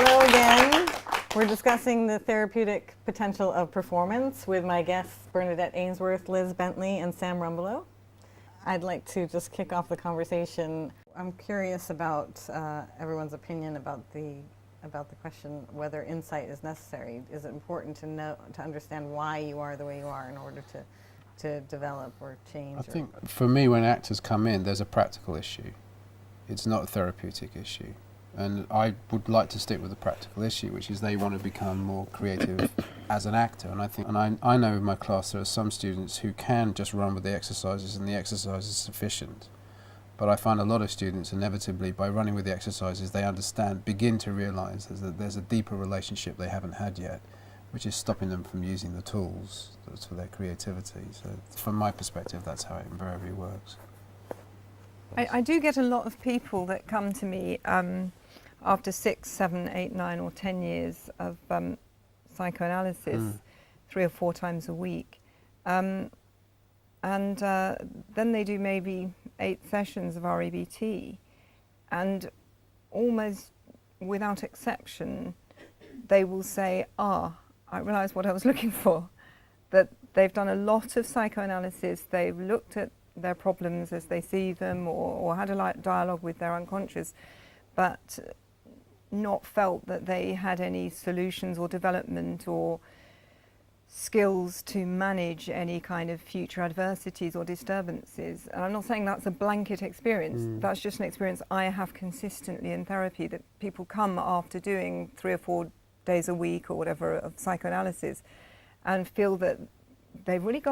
Hello again. We're discussing the therapeutic potential of performance with my guests Bernadette Ainsworth, Liz Bentley, and Sam Rumbelow. I'd like to just kick off the conversation. I'm curious about everyone's opinion about the question whether insight is necessary. Is it important to understand why you are the way you are in order to develop or change? I think for me, when actors come in, there's a practical issue. It's not a therapeutic issue. And I would like to stick with the practical issue, which is they want to become more creative as an actor. And I know in my class there are some students who can just run with the exercises and the exercise is sufficient. But I find a lot of students inevitably, by running with the exercises, they begin to realise that there's a deeper relationship they haven't had yet, which is stopping them from using the tools for their creativity. So from my perspective, that's how it invariably works. I do get a lot of people that come to me after 6, 7, 8, 9 or 10 years of psychoanalysis, 3 or 4 times a week. And then they do maybe 8 sessions of R.E.B.T. and almost without exception, they will say, I realised what I was looking for. That they've done a lot of psychoanalysis, they've looked at their problems as they see them or had a dialogue with their unconscious, but not felt that they had any solutions or development or skills to manage any kind of future adversities or disturbances. And I'm not saying that's a blanket experience, that's just an experience I have consistently in therapy, that people come after doing 3 or 4 days a week or whatever of psychoanalysis and feel that they've really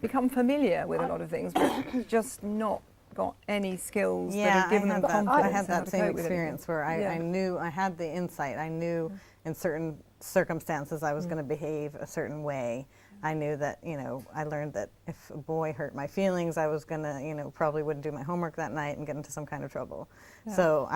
become familiar with a lot of things, but just not got any skills that have given them confidence. I had that same experience where I knew, I had the insight, I knew in certain circumstances I was going to behave a certain way. I knew that, I learned that if a boy hurt my feelings, I was going to, probably wouldn't do my homework that night and get into some kind of trouble. Yeah. So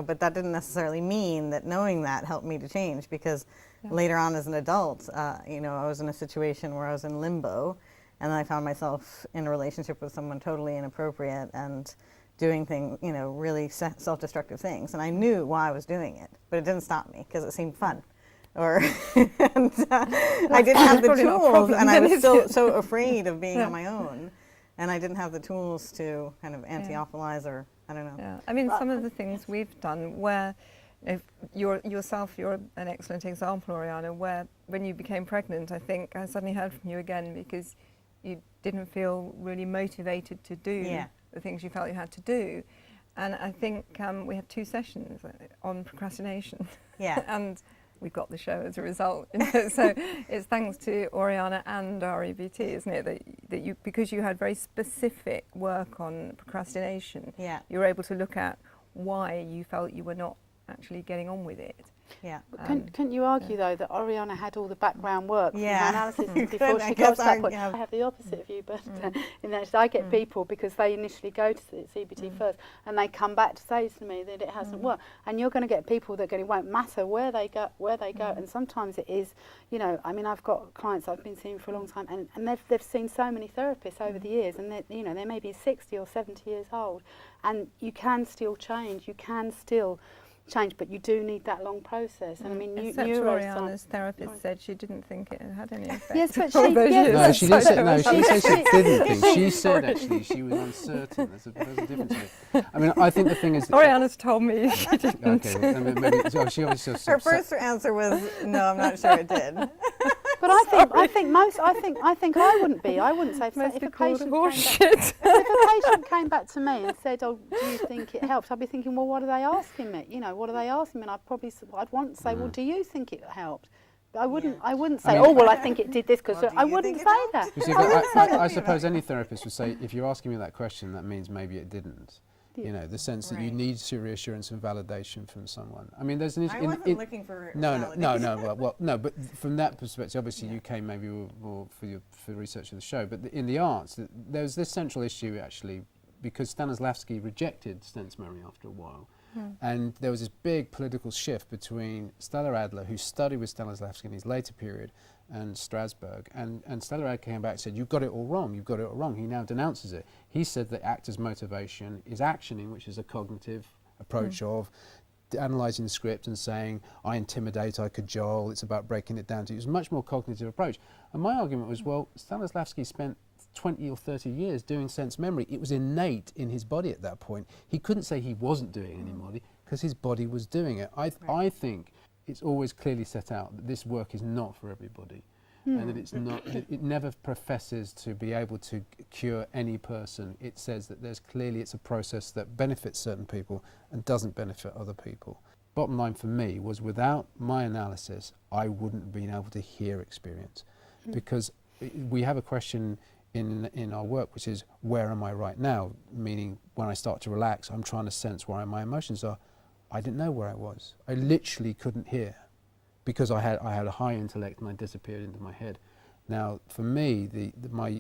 but that didn't necessarily mean that knowing that helped me to change, because later on as an adult, I was in a situation where I was in limbo, and then I found myself in a relationship with someone totally inappropriate and doing things, really self-destructive things. And I knew why I was doing it, but it didn't stop me because it seemed fun. I didn't have the tools, and I was so afraid of being on my own, and I didn't have the tools to kind of anti-awfulize or, I don't know. Yeah. I mean, some of the things we've done where you're an excellent example, Oriana, where when you became pregnant, I think I suddenly heard from you again because you didn't feel really motivated to do the things you felt you had to do. And I think we had 2 sessions on procrastination. Yeah. And we got the show as a result. So it's thanks to Oriana and R.E.B.T, isn't it? That you, because you had very specific work on procrastination, you were able to look at why you felt you were not actually getting on with it. Yeah. Couldn't you argue though that Oriana had all the background work from analysis before she got to that point? I have the opposite view, but in that I get people because they initially go to the CBT first and they come back to say to me that it hasn't worked. And you're going to get people that it won't matter where they go, and sometimes it is, I mean, I've got clients I've been seeing for a long time, and they've seen so many therapists over the years, and they may be 60 or 70 years old, and you can still change, but you do need that long process. And I mean, Oriana's therapist said she didn't think it had any effect. Yes, but she didn't say no. She said she didn't think. She said actually she was uncertain. There's a difference here. I mean, I think the thing is. Oriana's told me she didn't. Okay, well, maybe she obviously. Her first answer was no. I'm not sure it did. But I think I wouldn't be. I wouldn't say if a patient came back to me and said, "Oh, do you think it helps?" I'd be thinking, "Well, what are they asking me? What are they asking me?" And I'd want to say, "Well, do you think it helped?" But I wouldn't say, "Oh, well, I think it did this," because I wouldn't say that. You see, I suppose any therapist would say, if you're asking me that question, that means maybe it didn't. The sense that you need reassurance and validation from someone. I mean, there's an issue. I wasn't looking for validation. Well, no. But from that perspective, obviously, you came maybe more for research of the show. But in the arts, there's this central issue actually, because Stanislavski rejected Sten's memory after a while, and there was this big political shift between Stella Adler, who studied with Stanislavski in his later period, and Strasberg, and Stella Adler came back and said, "You've got it all wrong. You've got it all wrong." He now denounces it. He said that actors' motivation is actioning, which is a cognitive approach of analysing the script and saying, I intimidate, I cajole, it's about breaking it down to. It was a much more cognitive approach. And my argument was, well, Stanislavski spent 20 or 30 years doing sense memory. It was innate in his body at that point. He couldn't say he wasn't doing any more because his body was doing it. I think it's always clearly set out that this work is not for everybody. And that it's not, it never professes to be able to cure any person. It says that there's clearly, it's a process that benefits certain people and doesn't benefit other people. Bottom line for me was, without my analysis, I wouldn't have been able to hear experience. Because we have a question in our work, which is, where am I right now? Meaning, when I start to relax, I'm trying to sense where my emotions are. I didn't know where I was. I literally couldn't hear, because I had a high intellect and I disappeared into my head. Now, for me,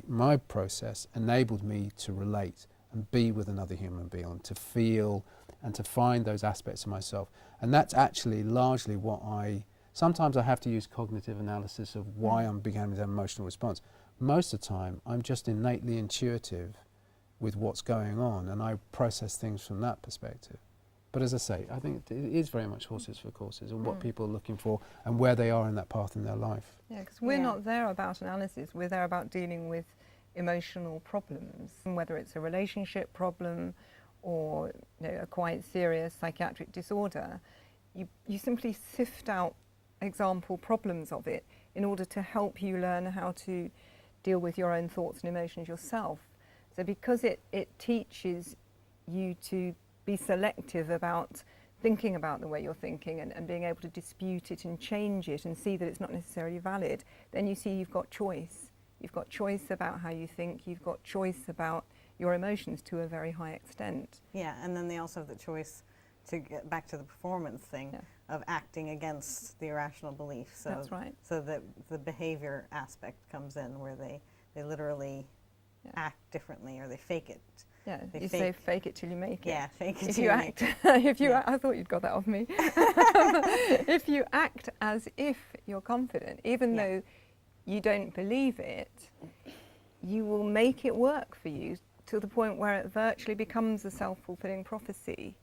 my process enabled me to relate and be with another human being, to feel and to find those aspects of myself. And that's actually largely what sometimes I have to use cognitive analysis of why I'm beginning to have an emotional response. Most of the time, I'm just innately intuitive with what's going on, and I process things from that perspective. But as I say, I think it is very much horses for courses, and what people are looking for and where they are in that path in their life. Yeah, because we're not there about analysis, we're there about dealing with emotional problems, whether it's a relationship problem or a quite serious psychiatric disorder. You simply sift out example problems of it in order to help you learn how to deal with your own thoughts and emotions yourself. So because it teaches you to be selective about thinking about the way you're thinking and being able to dispute it and change it and see that it's not necessarily valid, then you see you've got choice. You've got choice about how you think, you've got choice about your emotions to a very high extent. Yeah, and then they also have the choice, to get back to the performance thing, of acting against the irrational belief. So that's right. So that the behaviour aspect comes in, where they literally act differently, or they fake it. Yeah, you say fake it till you make it. Yeah, fake it if till you you act, make it. if you I thought you'd got that off me. If you act as if you're confident, even though you don't believe it, you will make it work for you to the point where it virtually becomes a self-fulfilling prophecy.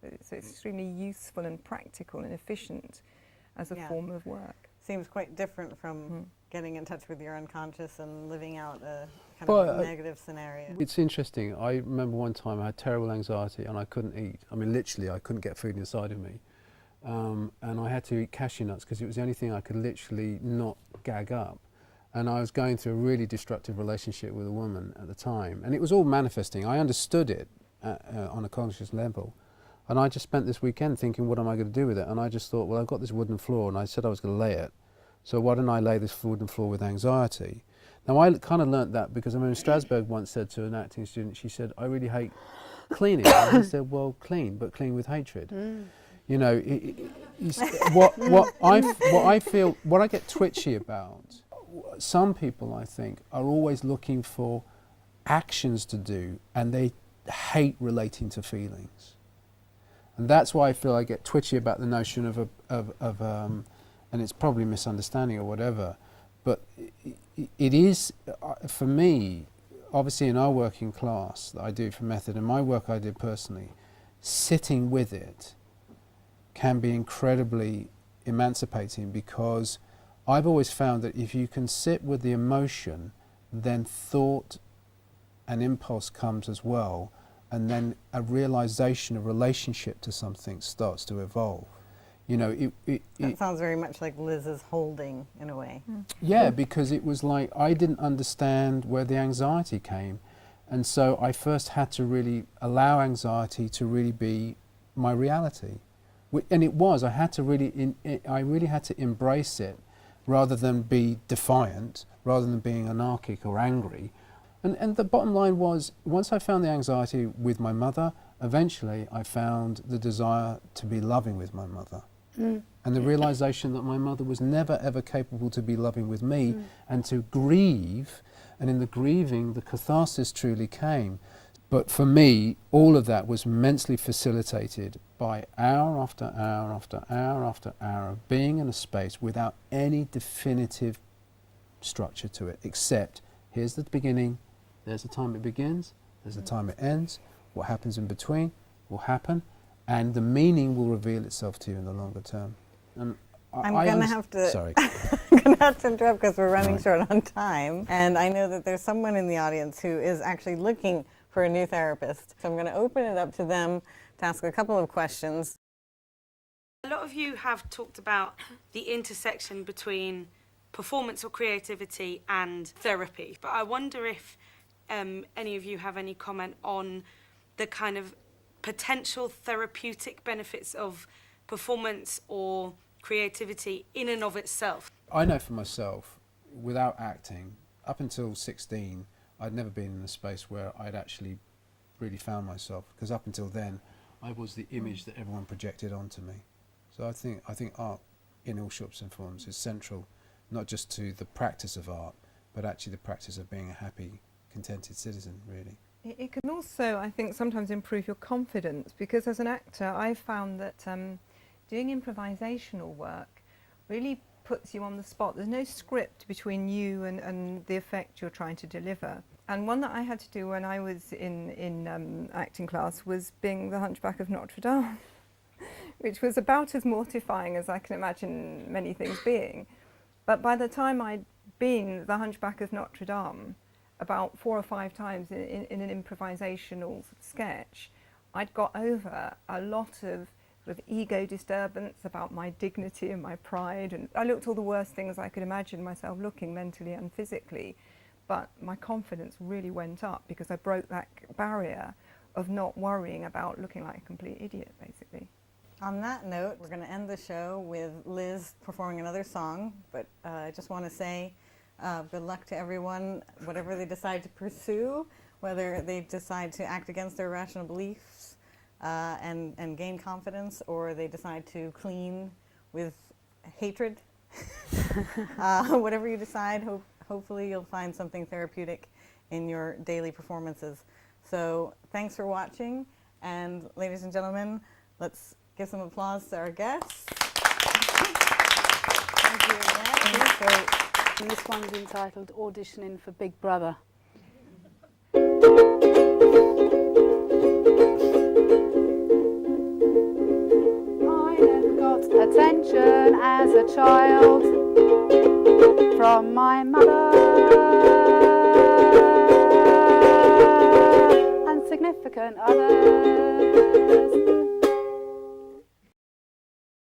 So it's extremely useful and practical and efficient as a form of work. Seems quite different from getting in touch with your unconscious and living out a kind of a negative scenario. It's interesting. I remember one time I had terrible anxiety and I couldn't eat. I mean, literally, I couldn't get food inside of me. And I had to eat cashew nuts because it was the only thing I could literally not gag up. And I was going through a really destructive relationship with a woman at the time. And it was all manifesting. I understood it on a conscious level. And I just spent this weekend thinking, what am I going to do with it? And I just thought, well, I've got this wooden floor, and I said I was going to lay it. So why don't I lay this wooden floor with anxiety? Now, I kind of learnt that because, I mean, Strasberg once said to an acting student, she said, I really hate cleaning. And he said, well, clean, but clean with hatred. You know, what I get twitchy about, some people, I think, are always looking for actions to do, and they hate relating to feelings. And that's why I feel I get twitchy about the notion of and it's probably misunderstanding or whatever, but it is, for me, obviously in our working class that I do for Method and my work I did personally, sitting with it can be incredibly emancipating, because I've always found that if you can sit with the emotion, then thought and impulse comes as well, and then a realization, a relationship to something starts to evolve. You know, that sounds very much like Liz's holding, in a way. Yeah, because it was like I didn't understand where the anxiety came, and so I first had to really allow anxiety to really be my reality, and it was. I really had to embrace it, rather than be defiant, rather than being anarchic or angry. And the bottom line was, once I found the anxiety with my mother, eventually I found the desire to be loving with my mother. And the realization that my mother was never ever capable to be loving with me, and to grieve, and in the grieving the catharsis truly came. But for me, all of that was immensely facilitated by hour after hour after hour after hour of being in a space without any definitive structure to it, except here's the beginning, there's the time it begins, there's the time it ends, what happens in between will happen, And the meaning will reveal itself to you in the longer term. And I'm going to have to. Sorry. I'm going to have to interrupt because we're running short on time. And I know that there's someone in the audience who is actually looking for a new therapist. So I'm going to open it up to them to ask a couple of questions. A lot of you have talked about the intersection between performance or creativity and therapy. But I wonder if any of you have any comment on the kind of potential therapeutic benefits of performance or creativity in and of itself. I know for myself, without acting, up until 16, I'd never been in a space where I'd actually really found myself, because up until then, I was the image that everyone projected onto me. So I think art, in all shapes and forms, is central, not just to the practice of art, but actually the practice of being a happy, contented citizen, really. It can also, I think, sometimes improve your confidence, because as an actor I've found that doing improvisational work really puts you on the spot. There's no script between you and the effect you're trying to deliver. And one that I had to do when I was in acting class was being the Hunchback of Notre Dame, which was about as mortifying as I can imagine many things being. But by the time I'd been the Hunchback of Notre Dame about 4 or 5 times in an improvisational sketch, I'd got over a lot of sort of ego disturbance about my dignity and my pride, and I looked all the worst things I could imagine myself looking mentally and physically, but my confidence really went up because I broke that barrier of not worrying about looking like a complete idiot, basically. On that note, we're going to end the show with Liz performing another song, but I just want to say good luck to everyone, whatever they decide to pursue, whether they decide to act against their irrational beliefs and gain confidence, or they decide to clean with hatred. Whatever you decide, hopefully you'll find something therapeutic in your daily performances. So thanks for watching, and ladies and gentlemen, let's give some applause to our guests. Thank you again. And this one's entitled Auditioning for Big Brother. I never got attention as a child from my mother. Significant others.